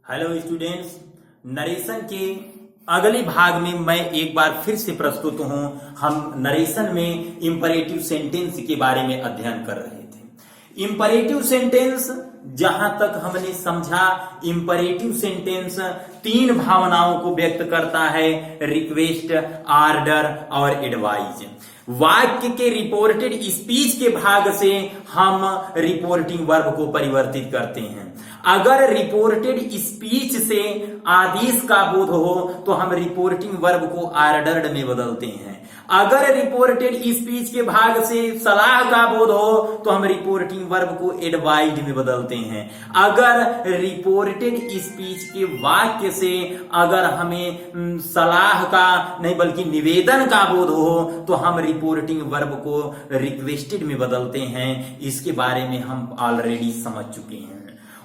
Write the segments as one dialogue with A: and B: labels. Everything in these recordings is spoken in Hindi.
A: हेलो स्टूडेंट्स, नरेशन के अगले भाग में मैं एक बार फिर से प्रस्तुत हूं। हम नरेशन में इंपरेटिव सेंटेंस के बारे में अध्ययन कर रहे थे। इंपरेटिव सेंटेंस जहां तक हमने समझा, इंपरेटिव सेंटेंस तीन भावनाओं को व्यक्त करता है: रिक्वेस्ट, आर्डर और एडवाइज। वाक्य के रिपोर्टेड स्पीच के भाग से हम रिपोर्टिंग वर्ब को परिवर्तित करते हैं। अगर रिपोर्टेड स्पीच से आदेश का बोध हो तो हम रिपोर्टिंग वर्ब को आर्डर्ड में बदलते हैं। अगर रिपोर्टेड स्पीच के भाग से सलाह का बोध हो तो हम रिपोर्टिंग वर्ब को एडवाइज में बदलते हैं। अगर रिपोर्टेड स्पीच के वाक्य से अगर हमें सलाह का नहीं बल्कि निवेदन का बोध हो तो हम रिपोर्टिंग वर्ब को रिक्वेस्टेड में बदलते हैं। इसके बारे में हम ऑलरेडी समझ चुके हैं।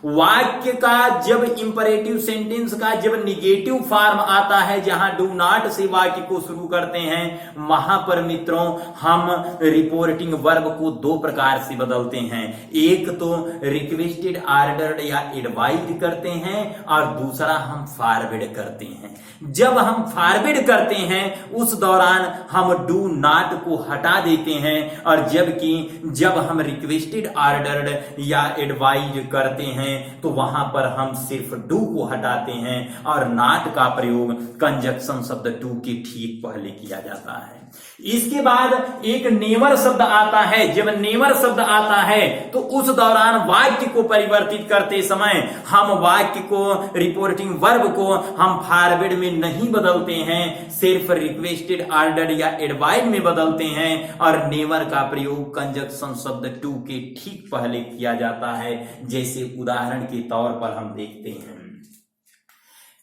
A: वाक्य का जब इंपरेटिव सेंटेंस का जब निगेटिव फॉर्म आता है, जहां डू नॉट से वाक्य को शुरू करते हैं, वहां पर मित्रों हम रिपोर्टिंग वर्ब को दो प्रकार से बदलते हैं। एक तो रिक्वेस्टेड, आर्डर्ड या एडवाइज करते हैं और दूसरा हम फॉरवर्ड करते हैं। जब हम फॉरवर्ड करते हैं उस दौरान हम डू नॉट को हटा देते हैं, और जबकि जब हम रिक्वेस्टेड, आर्डर्ड या एडवाइज करते हैं तो वहां पर हम सिर्फ डू को हटाते हैं और नॉट का प्रयोग कंजक्शन शब्द टू के ठीक पहले किया जाता है। इसके बाद एक नेवर शब्द आता है। जब नेवर शब्द आता है तो उस दौरान वाक्य को परिवर्तित करते समय हम वाक्य को, रिपोर्टिंग वर्ब को हम फॉरवर्ड में नहीं बदलते हैं, सिर्फ रिक्वेस्टेड, आर्डर्ड या एडवाइज में बदलते हैं, और नेवर का प्रयोग कंजक्शन शब्द टू के ठीक पहले किया जाता है। जैसे उदाहरण के तौर पर हम देखते हैं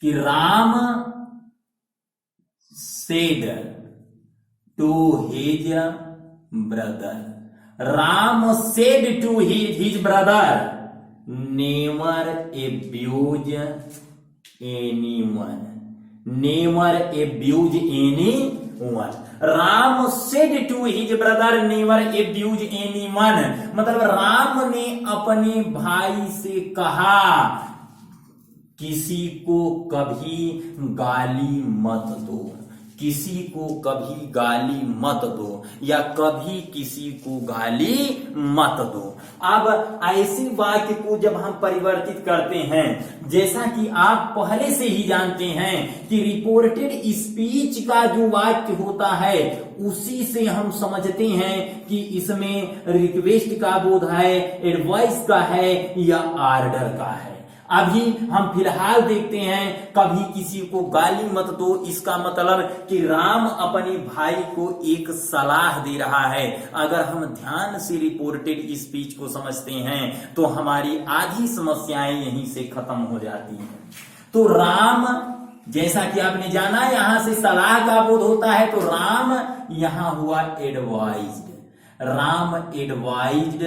A: कि Ram said to his brother. Ram said to his brother, never abuse anyone. Never abuse anyone. Ram said to his brother, never abuse anyone. मतलब राम ने अपने भाई से कहा, किसी को कभी गाली मत दो, किसी को कभी गाली मत दो, या कभी किसी को गाली मत दो। अब ऐसे वाक्य को जब हम परिवर्तित करते हैं, जैसा कि आप पहले से ही जानते हैं कि रिपोर्टेड स्पीच का जो वाक्य होता है उसी से हम समझते हैं कि इसमें रिक्वेस्ट का बोध है, एडवाइस का है या आर्डर का है। अभी हम फिलहाल देखते हैं कभी किसी को गाली मत दो, इसका मतलब कि राम अपने भाई को एक सलाह दे रहा है। अगर हम ध्यान से रिपोर्टेड स्पीच को समझते हैं तो हमारी आधी समस्याएं यहीं से खत्म हो जाती हैं। तो राम, जैसा कि आपने जाना यहां से सलाह का बोध होता है, तो राम यहां हुआ advised. Ram advised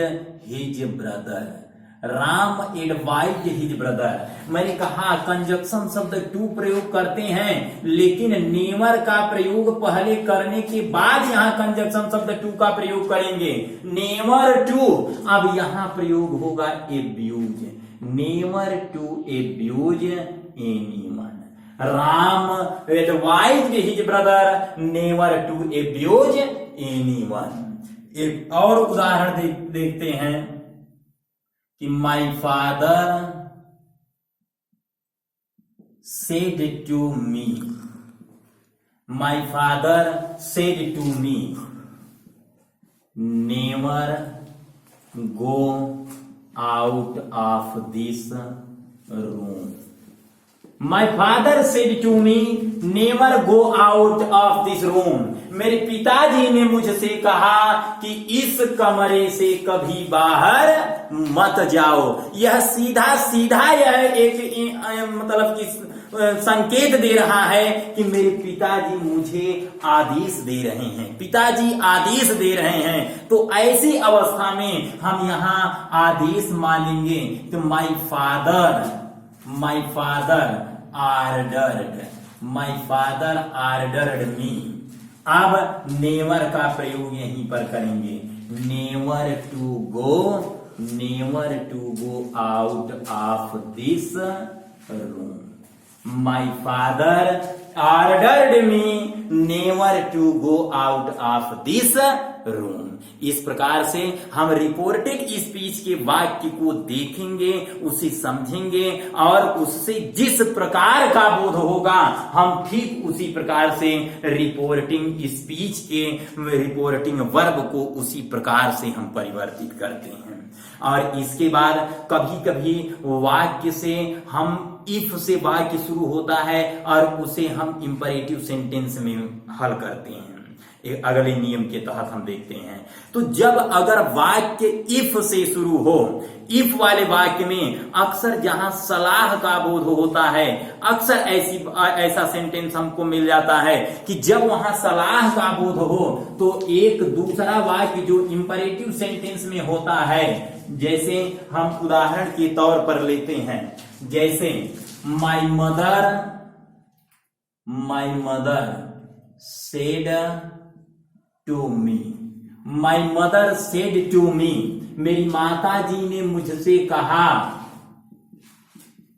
A: his brother. Ram advised his brother. मैंने कहा कंजक्शन शब्द टू प्रयोग करते हैं, लेकिन नेवर का प्रयोग पहले करने के बाद यहां कंजक्शन शब्द टू का प्रयोग करेंगे। नेवर टू, अब यहां प्रयोग होगा abuse. Never to abuse anyone. Ram advised his brother never to abuse anyone. एक और उदाहरण देखते हैं कि my father said to me. My father said to me, never go out of this room. My father said to me, never go out of this room. मेरे पिताजी ने मुझसे कहा कि इस कमरे से कभी बाहर मत जाओ। यह सीधा सीधा यह एक मतलब कि संकेत दे रहा है कि मेरे पिताजी मुझे आदेश दे रहे हैं। पिताजी आदेश दे रहे हैं, तो ऐसी अवस्था में हम यहां आदेश मानेंगे। तो माई फादर आर्डर्ड। माई फादर आर्डर्ड मी। अब नेवर का प्रयोग यहीं पर करेंगे। Never to go out of this room. My father ordered me never to go out of this room. इस प्रकार से हम रिपोर्टेड स्पीच के वाक्य को देखेंगे, उसे समझेंगे और उससे जिस प्रकार का बोध होगा हम ठीक उसी प्रकार से रिपोर्टिंग स्पीच के रिपोर्टिंग वर्ब को उसी प्रकार से हम परिवर्तित करते हैं। और इसके बाद कभी कभी वाक्य से हम इफ से वाक्य शुरू होता है और उसे हम इंपरेटिव सेंटेंस में हल करते हैं। अगले नियम के तहत हम देखते हैं। तो जब अगर वाक्य इफ से शुरू हो, इफ वाले वाक्य में अक्सर जहां सलाह का बोध होता है, अक्सर ऐसा सेंटेंस हमको मिल जाता है कि जब वहां सलाह का बोध हो तो एक दूसरा वाक्य जो इंपरेटिव सेंटेंस में होता है, जैसे हम उदाहरण के तौर पर लेते हैं, जैसे my mother said to me. My mother said to me, मेरी माता जी ने मुझसे कहा,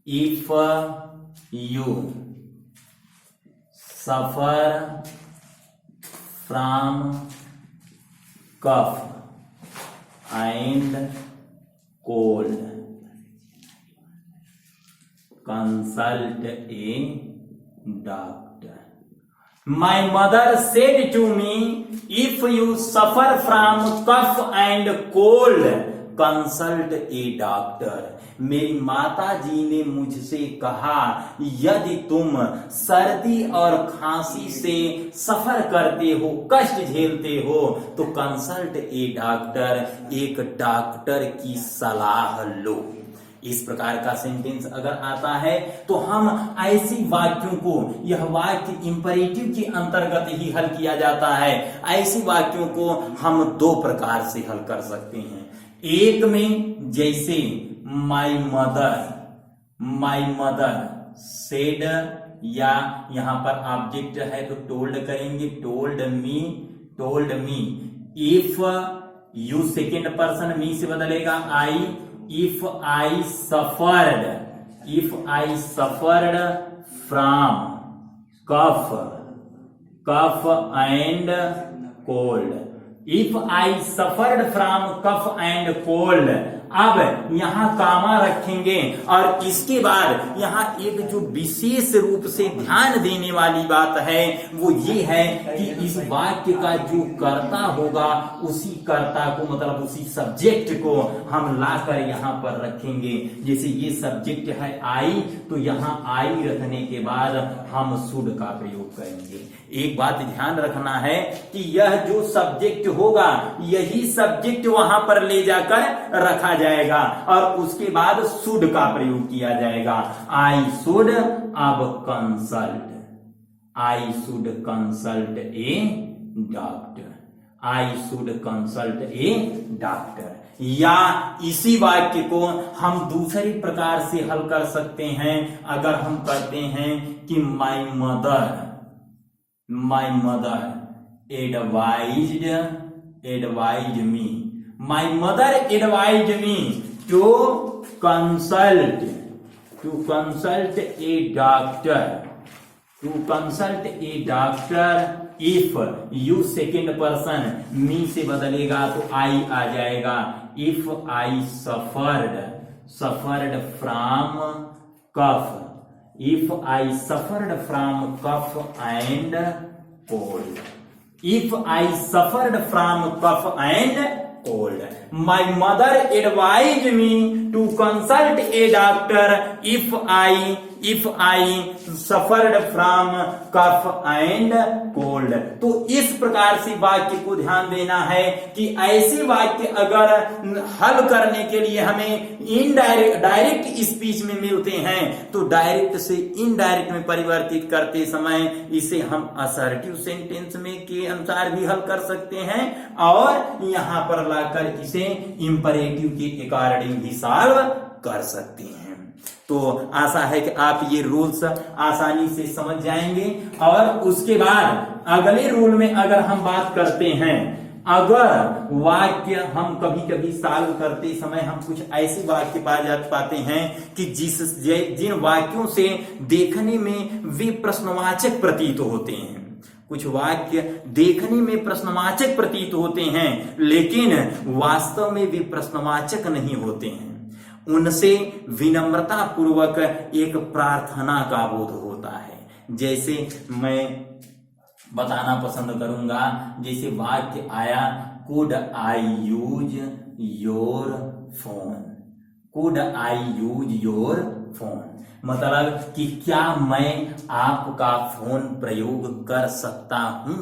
A: if you suffer from cough and cold consult a doctor. My mother said to me, if you suffer from cough and cold, consult a doctor. मेरी माता जी ने मुझसे कहा, यदि तुम सर्दी और खांसी से सफर करते हो, कष्ट झेलते हो, तो कंसल्ट ए डॉक्टर, एक डॉक्टर की सलाह लो। इस प्रकार का सेंटेंस अगर आता है तो हम ऐसी वाक्यों को, यह वाक्य इंपरेटिव के अंतर्गत ही हल किया जाता है, ऐसी वाक्यों को हम दो प्रकार से हल कर सकते हैं। एक में जैसे माई मदर सेड, या यहां पर ऑब्जेक्ट है तो टोल्ड करेंगे, told me. If you second person me से बदलेगा आई। If I suffered from cough and cold. If I suffered from cough and cold, अब यहां कामा रखेंगे और इसके बाद यहां एक जो विशेष रूप से ध्यान देने वाली बात है वो ये है कि इस वाक्य का जो कर्ता होगा उसी कर्ता को, मतलब उसी सब्जेक्ट को हम लाकर यहां पर रखेंगे। जैसे ये सब्जेक्ट है आई, तो यहां आई रखने के बाद हम शुड का प्रयोग करेंगे। एक बात ध्यान रखना है कि यह जो सब्जेक्ट होगा यही सब्जेक्ट वहां पर ले जाकर रखा जाएगा और उसके बाद शुड का प्रयोग किया जाएगा। आई शुड अब consult a doctor. I should consult a doctor. या इसी वाक्य को हम दूसरी प्रकार से हल कर सकते हैं। अगर हम कहते हैं कि my mother advised me. My mother advised me to consult a doctor. If you second person me से बदलेगा तो I आ जाएगा। If I suffered from cough. If I suffered from cough and cold. If I suffered from cough and cold, my mother advised me to consult a doctor if I suffered from cough and cold. तो इस प्रकार से वाक्य को ध्यान देना है कि ऐसे वाक्य अगर हल करने के लिए हमें डायरेक्ट स्पीच में मिलते हैं तो डायरेक्ट से इनडायरेक्ट में परिवर्तित करते समय इसे हम असर्टिव सेंटेंस में के अनुसार भी हल कर सकते हैं और यहां पर लाकर इसे इंपरेटिव के अकॉर्डिंग भी सॉल्व कर सकते हैं। तो आशा है कि आप ये रूल्स आसानी से समझ जाएंगे। और उसके बाद अगले रूल में अगर हम बात करते हैं, अगर वाक्य हम कभी कभी सॉल्व करते समय हम कुछ ऐसे वाक्य पाते हैं कि जिन वाक्यों से देखने में वे प्रश्नवाचक प्रतीत होते हैं, कुछ वाक्य देखने में प्रश्नवाचक प्रतीत होते हैं लेकिन वास्तव में वे प्रश्नवाचक नहीं होते हैं, उनसे विनम्रता पूर्वक एक प्रार्थना का बोध होता है। जैसे मैं बताना पसंद करूंगा, जैसे वाक्य आया could I use your phone, could I use your phone, मतलब कि क्या मैं आपका फोन प्रयोग कर सकता हूं।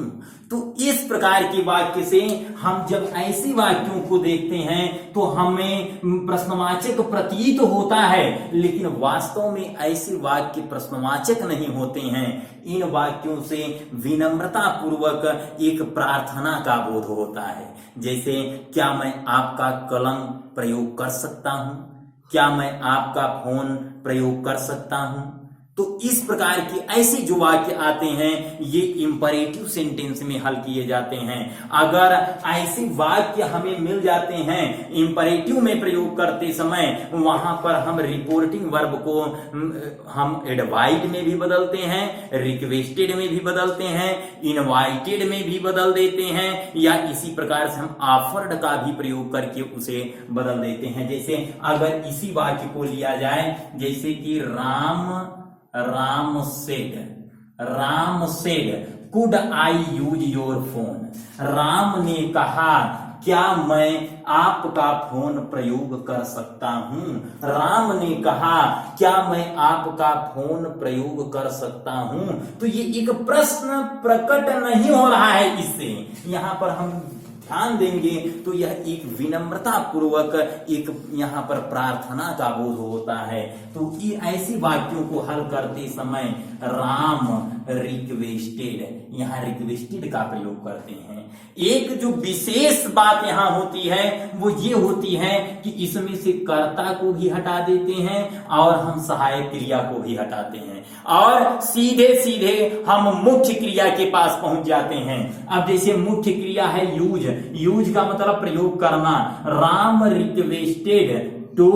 A: तो इस प्रकार के वाक्य से हम जब ऐसे वाक्यों को देखते हैं तो हमें प्रश्नवाचक प्रतीत होता है, लेकिन वास्तव में ऐसे वाक्य प्रश्नवाचक नहीं होते हैं। इन वाक्यों से विनम्रता पूर्वक एक प्रार्थना का बोध होता है। जैसे क्या मैं आपका कलम प्रयोग कर सकता हूं, क्या मैं आपका फोन प्रयोग कर सकता हूं। तो इस प्रकार के ऐसे जो वाक्य आते हैं ये इंपरेटिव सेंटेंस में हल किए जाते हैं। अगर ऐसे वाक्य हमें मिल जाते हैं इंपरेटिव में प्रयोग करते समय, वहां पर हम रिपोर्टिंग वर्ब को हम एडवाइड में भी बदलते हैं, रिक्वेस्टेड में भी बदलते हैं, इनवाइटेड में भी बदल देते हैं, या इसी प्रकार से हम ऑफर्ड का भी प्रयोग करके उसे बदल देते हैं। जैसे अगर इसी वाक्य को लिया जाए, जैसे कि Ram said could I use your phone, Ram ने कहा क्या मैं आपका फोन प्रयोग कर सकता हूं। राम ने कहा क्या मैं आपका फोन प्रयोग कर सकता हूं। तो ये एक प्रश्न प्रकट नहीं हो रहा है, इससे यहां पर हम ध्यान देंगे तो यह एक विनम्रता पूर्वक एक यहाँ पर प्रार्थना का बोध होता है। तो ये ऐसे वाक्यों को हल करते समय राम रिक्वेस्टेड, यहाँ रिक्वेस्टेड का प्रयोग करते हैं। एक जो विशेष बात यहाँ होती है वो ये होती है कि इसमें से कर्ता को भी हटा देते हैं और हम सहायक क्रिया को भी हटाते हैं और सीधे सीधे हम मुख्य क्रिया के पास पहुंच जाते हैं। अब जैसे मुख्य क्रिया है यूज, यूज का मतलब प्रयोग करना। Ram requested to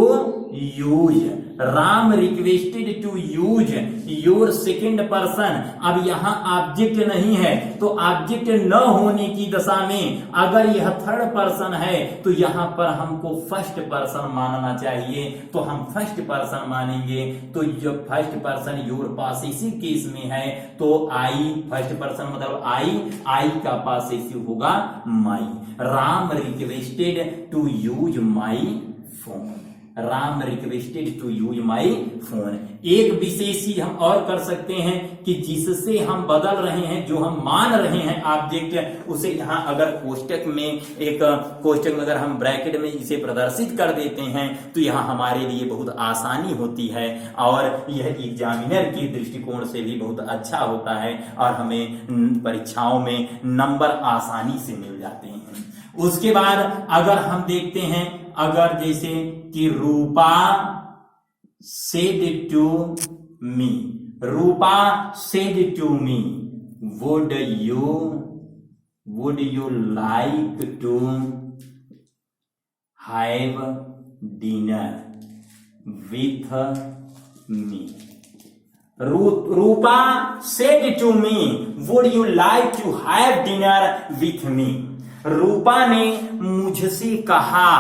A: use, Ram requested to use your second person. अब यहाँ ऑब्जेक्ट नहीं है तो ऑब्जेक्ट न होने की दशा में अगर यह थर्ड पर्सन है तो यहाँ पर हमको फर्स्ट पर्सन मानना चाहिए, तो हम फर्स्ट पर्सन मानेंगे। तो जब first person your possessive case में है तो आई फर्स्ट पर्सन मतलब आई का पॉसेसिव होगा my. Ram requested to use my phone, Ram requested to use my phone. एक विशेष चीज हम और कर सकते हैं कि जिससे हम बदल रहे हैं, जो हम मान रहे हैं ऑब्जेक्ट, उसे यहाँ अगर कोष्टक में एक कोष्टक में अगर हम ब्रैकेट में इसे प्रदर्शित कर देते हैं तो यहाँ हमारे लिए बहुत आसानी होती है और यह एग्जामिनर के दृष्टिकोण से भी बहुत अच्छा होता है और हमें परीक्षाओं में नंबर आसानी से मिल जाते हैं। उसके बाद अगर हम देखते हैं, अगर जैसे कि Rupa said to me, Rupa said to me would you like to have dinner with me. Rupa said to me would you like to have dinner with me. Rupa ने मुझसे कहा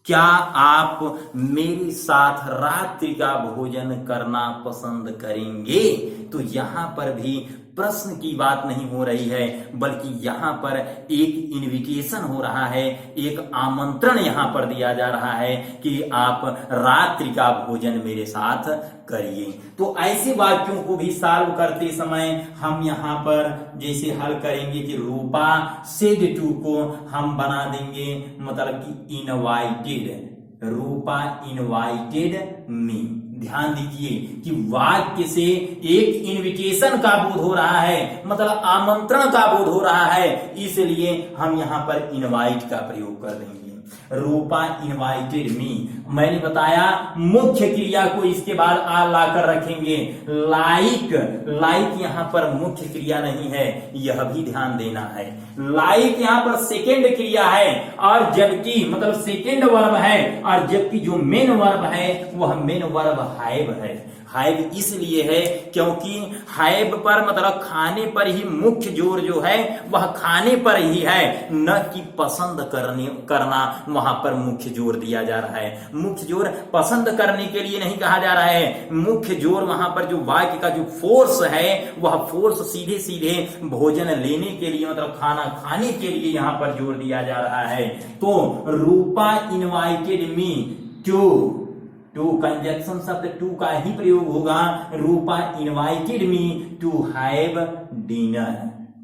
A: क्या आप मेरे साथ रात्रि का भोजन करना पसंद करेंगे। तो यहाँ पर भी प्रश्न की बात नहीं हो रही है बल्कि यहाँ पर एक इनविटेशन हो रहा है, एक आमंत्रण यहाँ पर दिया जा रहा है कि आप रात्रि का भोजन मेरे साथ करिए। तो ऐसे वाक्यों को भी सॉल्व करते समय हम यहाँ पर जैसे हल करेंगे कि रूपा सेड टू को हम बना देंगे मतलब कि इनवाइटेड, रूपा इनवाइटेड मी। ध्यान दीजिए कि वाक्य से एक इनविटेशन का बोध हो रहा है, मतलब आमंत्रण का बोध हो रहा है, इसलिए हम यहाँ पर इनवाइट का प्रयोग कर देंगे। रूपा इनवाइटेड मी, मैंने बताया मुख्य क्रिया को इसके बाद आ लाकर रखेंगे। लाइक, लाइक यहां पर मुख्य क्रिया नहीं है, यह भी ध्यान देना है। लाइक यहां पर सेकेंड क्रिया है, और जबकि मतलब सेकेंड वर्ब है, और जबकि जो मेन वर्ब है वह मेन वर्ब हैव है। हैव इसलिए है क्योंकि हैव पर मतलब खाने पर ही मुख्य जोर जो है वह खाने पर ही है, न कि पसंद करना वहां पर मुख्य जोर दिया जा रहा है। मुख्य जोर पसंद करने के लिए नहीं कहा जा रहा है, मुख्य जोर वहां पर जो वाक्य का जो फोर्स है वह फोर्स सीधे सीधे भोजन लेने के लिए मतलब खाना खाने के लिए यहां पर जोर दिया जा रहा है। तो Rupa invited me to conjunction शब्द टू का ही प्रयोग होगा। Rupa invited me to have dinner,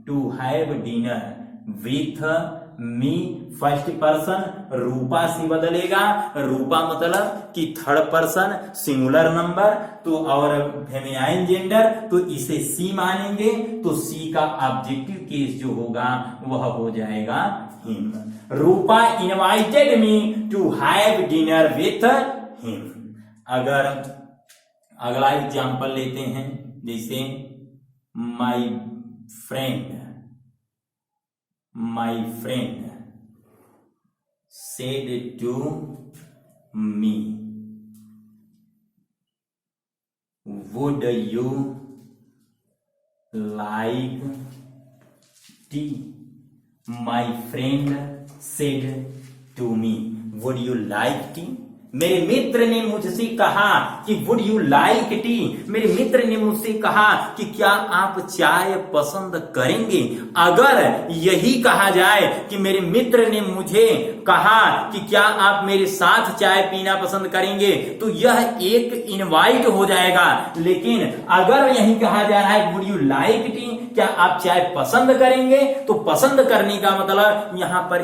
A: to have dinner with me. First person Rupa से बदलेगा, रूपा मतलब कि थर्ड पर्सन सिंगुलर नंबर, तो और फेमिनाइन जेंडर, तो इसे सी मानेंगे, तो सी का ऑब्जेक्टिव केस जो होगा वह हो जाएगा him. Rupa invited me to have dinner with him. अगर अगला एग्जाम्पल लेते हैं, जैसे my friend said to me, would you like tea? My friend said to me, would you like tea? मेरे मित्र ने मुझसे कहा कि वुड यू लाइक टी, मेरे मित्र ने मुझसे कहा कि क्या आप चाय पसंद करेंगे। अगर यही कहा जाए कि मेरे मित्र ने मुझे कहा कि क्या आप मेरे साथ चाय पीना पसंद करेंगे, तो यह एक इनवाइट हो जाएगा। लेकिन अगर यही कहा जा रहा है वुड यू लाइक टी, क्या आप चाय पसंद करेंगे, तो पसंद करने का मतलब यहां पर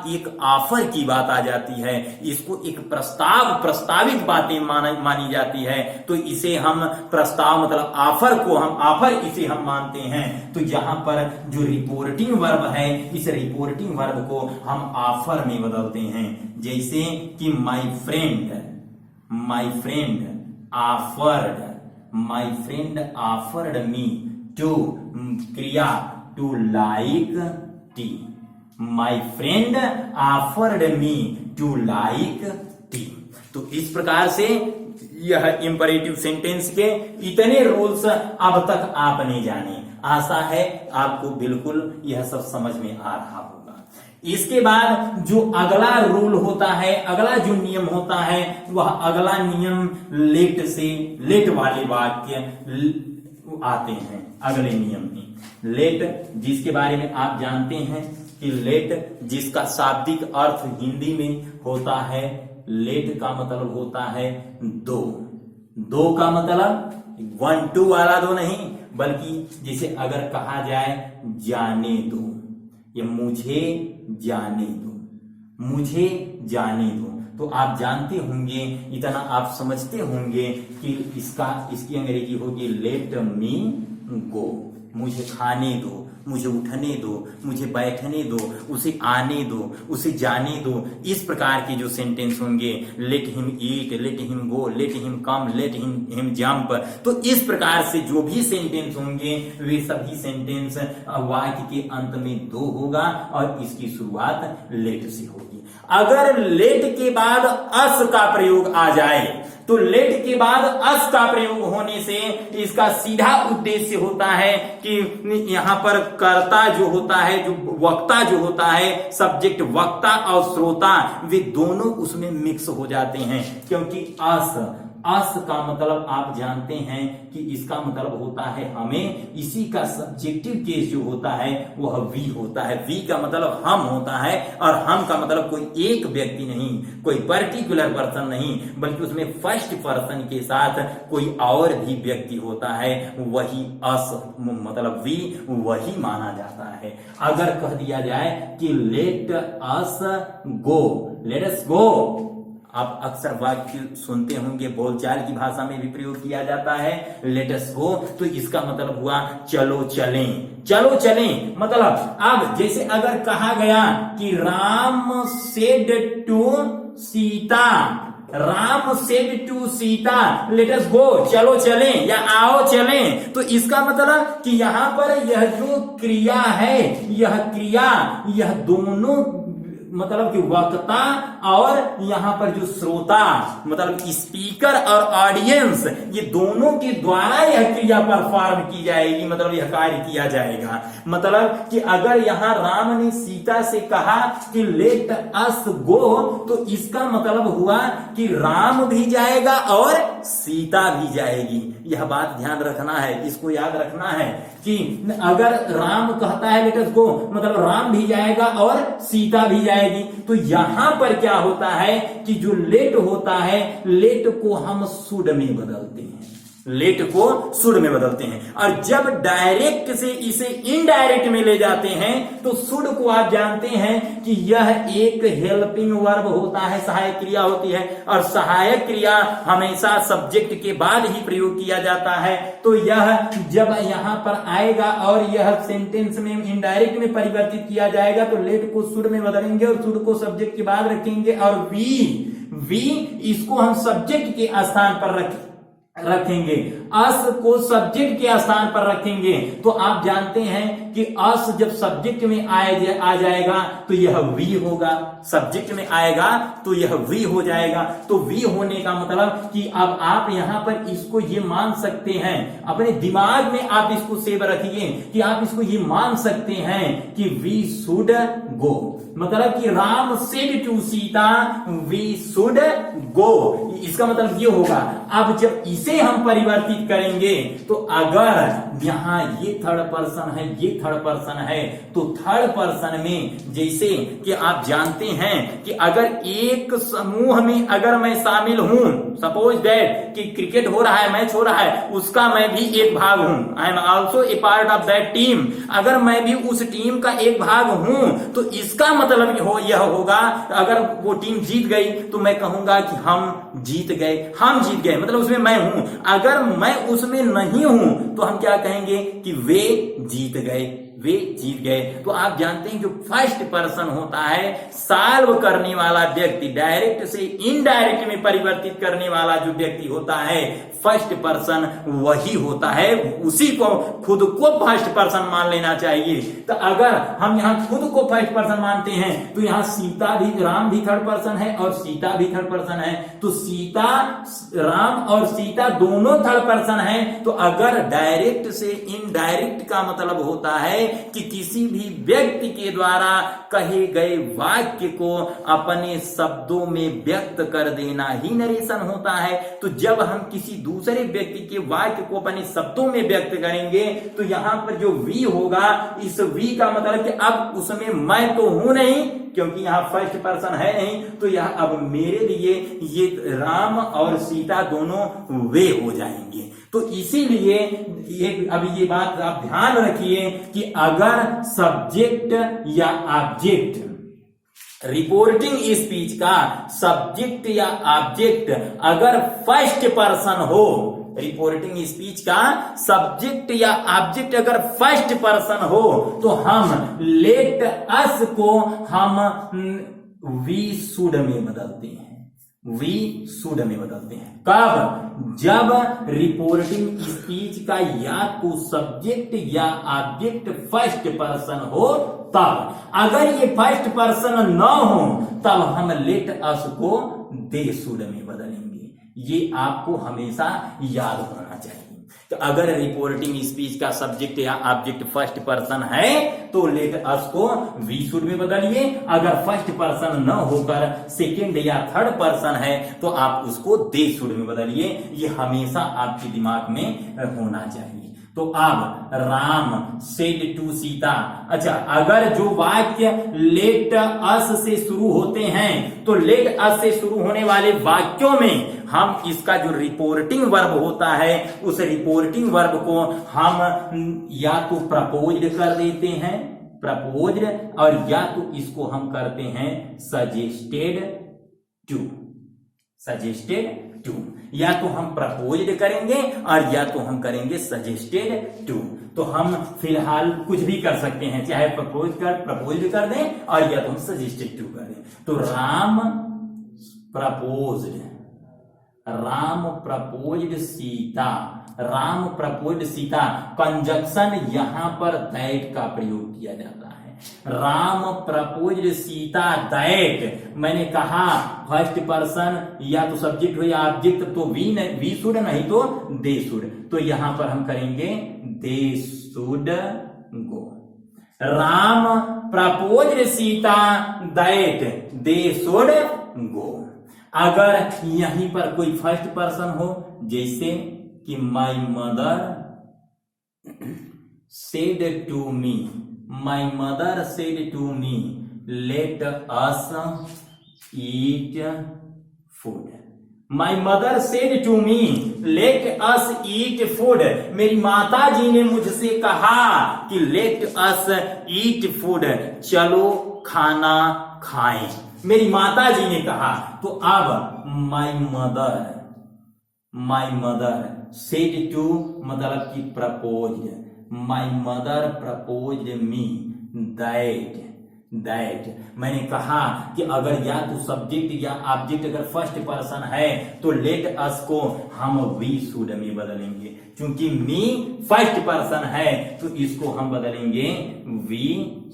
A: एक ऑफर की बात आ जाती है, इसको एक प्रस्तावित बातें मानी जाती है, तो इसे हम प्रस्ताव मतलब ऑफर इसे हम मानते हैं। तो यहां पर जो रिपोर्टिंग वर्ब है, इस रिपोर्टिंग वर्ब को हम ऑफर में बदलते हैं। जैसे कि my friend offered me to क्रिया to like tea. My friend offered me to like tea. तो इस प्रकार से यह इंपरेटिव सेंटेंस के इतने रूल्स अब तक आपने जाने। आशा है आपको बिल्कुल यह सब समझ में आ रहा होगा। इसके बाद जो अगला रूल होता है, अगला जो नियम होता है, वह अगला नियम लेट वाले वाक्य आते हैं अगले नियम में। लेट जिसके बारे में आप जानते हैं कि लेट जिसका शाब्दिक अर्थ हिंदी में होता है, लेट का मतलब होता है दो का मतलब 1 2 वाला दो नहीं, बल्कि जिसे अगर कहा जाए जाने दो या मुझे जाने दो, तो आप जानते होंगे, इतना आप समझते होंगे कि इसकी अंग्रेजी होगी लेट मी गो। मुझे खाने दो, मुझे उठने दो, मुझे बैठने दो, उसे आने दो, उसे जाने दो। इस प्रकार के जो सेंटेंस होंगे, let him eat, let him go, let him come, let him jump, तो इस प्रकार से जो भी सेंटेंस होंगे वे सभी सेंटेंस वाक्य के अंत में दो होगा और इसकी शुरुआत लेट से होगी। अगर लेट के बाद अस का प्रयोग आ जाए, तो लेट के बाद अस का प्रयोग होने से इसका सीधा उद्देश्य होता है कि यहां पर कर्ता जो होता है, जो वक्ता जो होता है, सब्जेक्ट वक्ता और श्रोता, वे दोनों उसमें मिक्स हो जाते हैं। क्योंकि अस का मतलब आप जानते हैं कि इसका मतलब होता है हमें, इसी का सब्जेक्टिव केस जो होता है वह वी होता है। वी का मतलब हम होता है, और हम का मतलब कोई एक व्यक्ति नहीं, कोई पर्टिकुलर पर्सन नहीं, बल्कि उसमें फर्स्ट पर्सन के साथ कोई और भी व्यक्ति होता है, वही अस मतलब वी वही माना जाता है। अगर कह दिया जाए कि लेट अस गो, आप अक्सर वाक्य सुनते होंगे, बोलचाल की भाषा में भी प्रयोग किया जाता है, लेट अस गो, तो इसका मतलब हुआ चलो चलें, चलो चलें। मतलब अब जैसे अगर कहा गया कि Ram said to Sita, Ram said to Sita let us go, चलो चलें या आओ चलें, तो इसका मतलब कि यहां पर यह जो क्रिया है, यह क्रिया, यह दोनों मतलब कि वक्ता और यहां पर जो श्रोता मतलब स्पीकर और ऑडियंस, ये दोनों के द्वारा यह क्रिया परफॉर्म की जाएगी, मतलब यह कार्य किया जाएगा। मतलब कि अगर यहां राम ने सीता से कहा कि लेट अस गो, तो इसका मतलब हुआ कि राम भी जाएगा और सीता भी जाएगी। यह बात ध्यान रखना है, इसको याद रखना है कि अगर राम कहता है लेट अस गो, मतलब राम भी जाएगा और सीता भी जाएगी। तो यहां पर क्या होता है कि जो लेट होता है, लेट को हम शुड में बदलते हैं, लेट को शुड में बदलते हैं। और जब डायरेक्ट से इसे इनडायरेक्ट में ले जाते हैं तो शुड को आप जानते हैं कि यह एक हेल्पिंग वर्ब होता है, सहायक क्रिया होती है, और सहायक क्रिया हमेशा सब्जेक्ट के बाद ही प्रयोग किया जाता है। तो यह जब यहां पर आएगा और यह सेंटेंस में इनडायरेक्ट में परिवर्तित किया जाएगा तो लेट को शुड में बदलेंगे और शुड को सब्जेक्ट के बाद रखेंगे, और वी इसको हम सब्जेक्ट के स्थान पर रखेंगे, अस को सब्जेक्ट के स्थान पर रखेंगे। तो आप जानते हैं कि अस जब सब्जेक्ट में आ जाएगा तो यह वी होगा, सब्जेक्ट में आएगा तो यह वी हो जाएगा। तो वी होने का मतलब कि अब आप यहां पर इसको ये मान सकते हैं, अपने दिमाग में आप इसको सेव रखिए कि आप इसको ये मान सकते हैं कि वी शुड गो, मतलब कि Ram said to Sita we should go, इसका मतलब ये होगा। अब जब इसे हम परिवर्तित करेंगे तो अगर यहां ये थर्ड पर्सन है, ये थर्ड पर्सन है, तो थर्ड पर्सन में जैसे कि आप जानते हैं कि अगर एक समूह में अगर मैं शामिल हूं, सपोज दैट कि क्रिकेट हो रहा है, मैच हो रहा है, उसका मैं भी एक भाग हूं, I am also a part of that team, अगर मैं भी उस टीम का एक भाग हूं तो इसका मतलब यह होगा अगर वो टीम जीत गई तो मैं कहूंगा कि हम जीत गए, हम जीत गए, मतलब उसमें मैं हूं। अगर मैं उसमें नहीं हूं तो हम क्या कहेंगे कि वे जीत गए, वे जीत गए। तो आप जानते हैं जो फर्स्ट पर्सन होता है, सॉल्व करने वाला व्यक्ति, डायरेक्ट से इनडायरेक्ट में परिवर्तित करने वाला जो व्यक्ति होता है, फर्स्ट पर्सन वही होता है, उसी को खुद को फर्स्ट पर्सन मान लेना चाहिए। तो अगर हम यहां खुद को फर्स्ट पर्सन मानते हैं तो यहां सीता भी, राम भी थर्ड पर्सन है और सीता भी थर्ड पर्सन है, तो सीता, राम और सीता दोनों थर्ड पर्सन है। तो अगर डायरेक्ट से इनडायरेक्ट का मतलब होता है कि किसी भी व्यक्ति के द्वारा कहे गए वाक्य को अपने शब्दों में व्यक्त कर देना ही नरेशन होता है। तो जब हम किसी दूसरे व्यक्ति के वाक्य को अपने शब्दों में व्यक्त करेंगे तो यहां पर जो वी होगा, इस वी का मतलब कि अब उसमें मैं तो हूं नहीं, क्योंकि यहां फर्स्ट पर्सन है नहीं, तो यह अब मेरे लिए ये राम और सीता दोनों वे हो जाएंगे। तो इसीलिए अभी ये बात आप ध्यान रखिए कि अगर सब्जेक्ट या ऑब्जेक्ट, रिपोर्टिंग स्पीच का सब्जेक्ट या ऑब्जेक्ट अगर फर्स्ट पर्सन हो, रिपोर्टिंग स्पीच का सब्जेक्ट या ऑब्जेक्ट अगर फर्स्ट पर्सन हो तो हम लेट अस को हम वी शुड में बदलते हैं, वी शुड में बदलते हैं। कब? जब रिपोर्टिंग स्पीच का या तो सब्जेक्ट या ऑब्जेक्ट फर्स्ट पर्सन हो तब। अगर ये फर्स्ट पर्सन न हो तब हम लेट अस को दे शुड में बदलेंगे। ये आपको हमेशा याद होना चाहिए। तो अगर रिपोर्टिंग स्पीच का सब्जेक्ट या ऑब्जेक्ट फर्स्ट पर्सन है तो लेट अस को वी शुड में बदलिए, अगर फर्स्ट पर्सन न होकर सेकंड या थर्ड पर्सन है तो आप उसको दे शुड में बदलिए। ये हमेशा आपके दिमाग में होना चाहिए। तो अब राम सेड टू सीता, अच्छा अगर जो वाक्य लेट अस से शुरू होते हैं तो लेट अस से शुरू होने वाले वाक्यों में हम इसका जो रिपोर्टिंग वर्ब होता है उस रिपोर्टिंग वर्ब को हम या तो प्रपोज्ड कर देते हैं, प्रपोज्ड, और या तो इसको हम करते हैं सजेस्टेड टू, सजेस्टेड टू। या तो हम प्रपोज्ड करेंगे और या तो हम करेंगे सजेस्टेड टू। तो हम फिलहाल कुछ भी कर सकते हैं, चाहे प्रपोज्ड कर दें और या तो हम सजेस्टेड टू करें। तो Ram proposed Sita, Ram proposed Sita, conjunction यहां पर दैट का प्रयोग किया जाता है। राम प्रपोज्ड सीता दैट, मैंने कहा फर्स्ट पर्सन या तो सब्जेक्ट हो या ऑब्जेक्ट, तो वी शुड नहीं तो दे शुड। तो यहां पर हम करेंगे they should go. Ram proposed Sita that they should go. अगर यहीं पर कोई फर्स्ट पर्सन हो, जैसे कि my mother said to me, my mother said to me let us eat food. My mother said to me let us eat food, मेरी माता जी ने मुझसे कहा कि लेट अस ईट फूड, चलो खाना खाएं। मेरी माता जी ने कहा। तो अब माई मदर सेड टू मतलब कि proposed, my mother proposed me that, मैंने कहा कि अगर या तो सब्जेक्ट या ऑब्जेक्ट अगर फर्स्ट पर्सन है तो लेट अस को हम वी शुड में बदलेंगे। क्योंकि मी फर्स्ट पर्सन है तो इसको हम बदलेंगे वी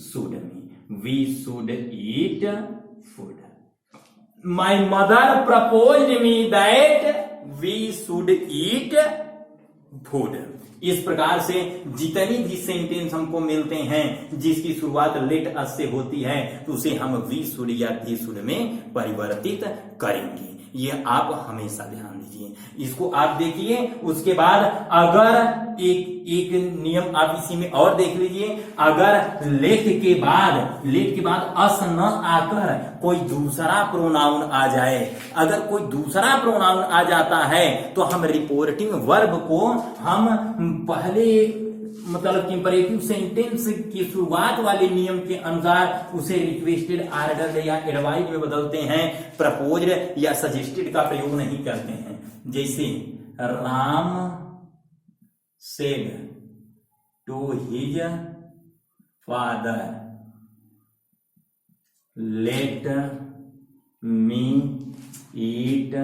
A: शुड में, we should eat food. My mother proposed me that we should eat food. इस प्रकार से जितनी भी सेंटेंस हमको मिलते हैं जिसकी शुरुआत लेट अस से होती है तो उसे हम वी शुड या दे शुड में परिवर्तित करेंगे। ये आप हमेशा ध्यान दीजिए, इसको आप देखिए। उसके बाद अगर एक नियम आप इसी में और देख लीजिए, अगर लेट के बाद अस न आकर कोई दूसरा प्रोनाउन आ जाए, अगर कोई दूसरा प्रोनाउन आ जाता है तो हम रिपोर्टिंग वर्ब को हम पहले मतलब इंपरेटिव सेंटेंस की शुरुआत वाले नियम के अनुसार उसे रिक्वेस्टेड, ऑर्डर्ड या एडवाइज में बदलते हैं, प्रपोज्ड या सजेस्टेड का प्रयोग नहीं करते हैं। जैसे Ram said to his father let me eat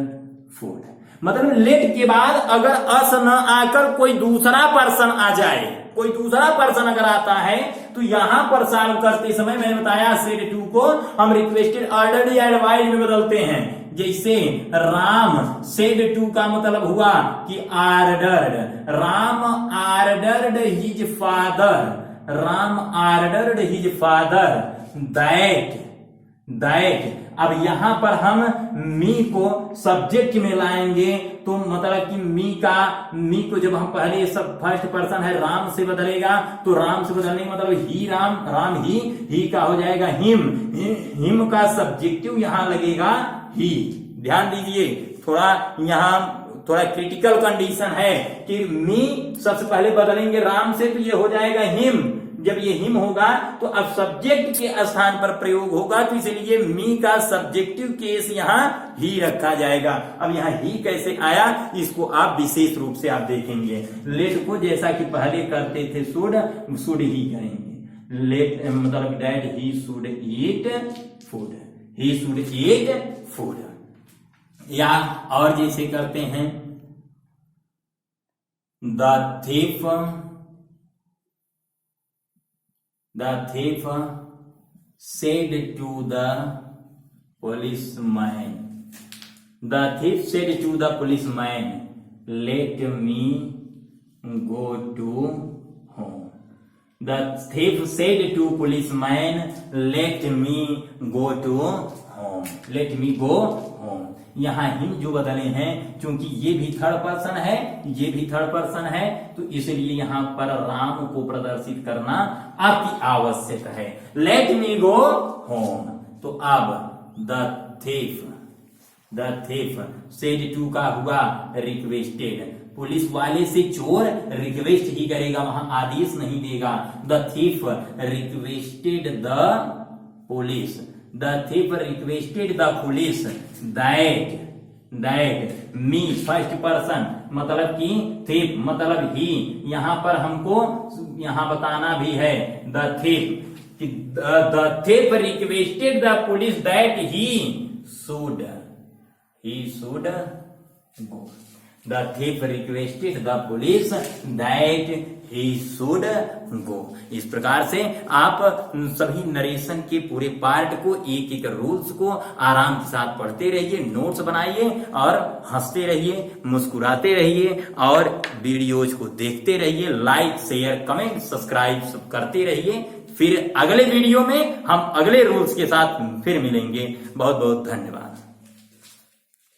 A: food. मतलब लेट के बाद अगर अस न आकर कोई दूसरा पर्सन आ जाए, कोई दूसरा पर्सन अगर आता है तो यहां पर सॉल्व करते समय मैंने बताया सेड टू को हम रिक्वेस्टेड, ऑर्डर्ड या एडवाइज में बदलते हैं। जैसे राम सेड टू का मतलब हुआ कि ordered, Ram ordered his father, Ram ordered his father that. अब यहां पर हम मी को सब्जेक्ट में लाएंगे तो मतलब कि मी को जब हम पहले सब फर्स्ट पर्सन है राम से बदलेगा तो राम से बदलने मतलब ही, राम ही का हो जाएगा हिम का सब्जेक्टिव यहां लगेगा ही। ध्यान दीजिए, थोड़ा क्रिटिकल कंडीशन है कि मी सबसे पहले बदलेंगे राम से तो ये हो जाएगा हिम। जब ये हिम होगा तो अब सब्जेक्ट के स्थान पर प्रयोग होगा तो इसलिए मी का सब्जेक्टिव केस यहाँ ही रखा जाएगा। अब यहाँ ही कैसे आया इसको आप विशेष रूप से आप देखेंगे। लेट को जैसा कि पहले करते थे शुड ही करेंगे। लेट मतलब that he should eat food, he should eat food. या और जैसे करते हैं The thief said to the policeman. The thief said to the policeman, "Let me go to home." The thief said to policeman, "Let me go to home." Let me go home. यहाँ हिम जो बदले हैं क्योंकि ये भी थर्ड पर्सन है, ये भी थर्ड पर्सन है तो इसलिए यहाँ पर राम को प्रदर्शित करना अति आवश्यक है। Let me go home. तो अब द थीफ सेड टू का हुआ रिक्वेस्टेड, पुलिस वाले से चोर रिक्वेस्ट ही करेगा, वहां आदेश नहीं देगा। The thief requested the police, the thief requested the police that me first person मतलब कि थिप मतलब ही, यहां पर हमको यहां बताना भी है the thief requested the police that he should go. The thief requested the police that he should go। इस प्रकार से आप सभी नरेशन के पूरे पार्ट को, एक एक रूल्स को आराम के साथ पढ़ते रहिए, नोट्स बनाइए और हंसते रहिए, मुस्कुराते रहिए और वीडियोज को देखते रहिए। लाइक शेयर कमेंट सब्सक्राइब करते रहिए। फिर अगले वीडियो में हम अगले रूल्स के साथ फिर मिलेंगे। बहुत बहुत धन्यवाद।